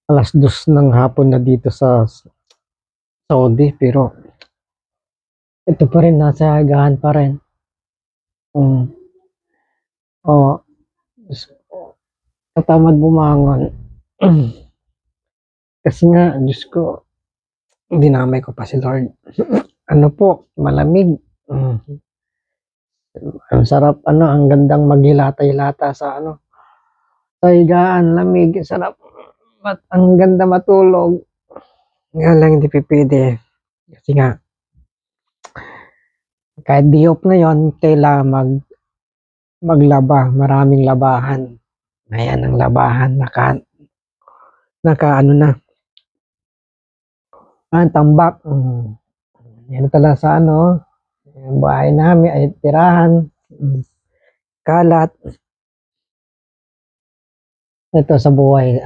Alas 2 ng hapon na dito sa Saudi, pero ito pa rin, nasa agahan pa rin. Oh, katamad bumangon. Kasi nga, Diyos ko, dinamay ko pa si Lord. Ano po, malamig. Ang sarap, ang gandang maghilata-hilata sa sa higaan, lamig, sarap. At ang ganda matulog. Nga lang hindi pipili. Kasi nga, kahit day off na yon, kailangan maglaba. Maraming labahan. Ayan ang labahan. Naka na. Tambak. Yan talaga sa yung bahay namin ay tirahan. Kalat. Ito sa buhay,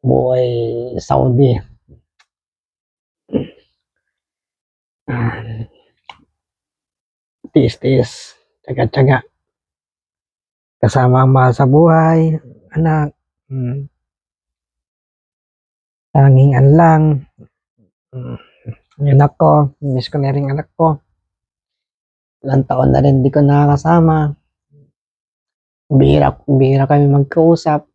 buhay Saudi. Tiis-tiis. Tsaga-tsaga. Kasama ang mahal sa buhay. Anak. Tangingan lang. Yung anak ko. Miss ko na rin anak ko. Ilang taon na rin di ko nakakasama. Bihira kami magkausap.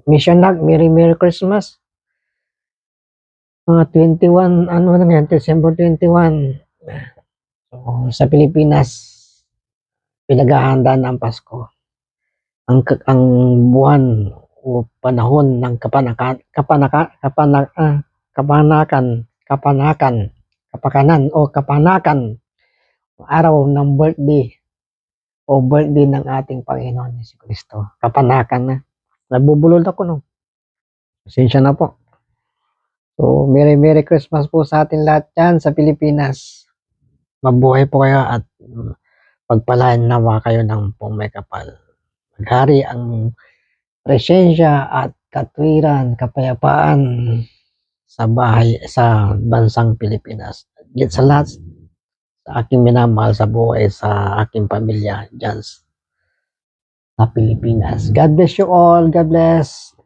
Mission lang. Merry Christmas. Mga 21, na yan, December 21. So, sa Pilipinas, pinaghahandaan ang Pasko. Ang buwan o panahon ng kapanakan o kapanakan, araw ng birthday ng ating Panginoon Hesus Kristo. Kapanakan na. Nabubulol ako no. Pasensya na po. So, Merry Christmas po sa atin lahat dyan sa Pilipinas. Mabuhay po kayo at pagpalain nawa kayo ng may kapal. Maghari ang presensya at katwiran, kapayapaan sa bansang Pilipinas. Sa lahat, sa aking minamahal sa buhay, sa aking pamilya dyan sa Pilipinas. God bless you all. God bless.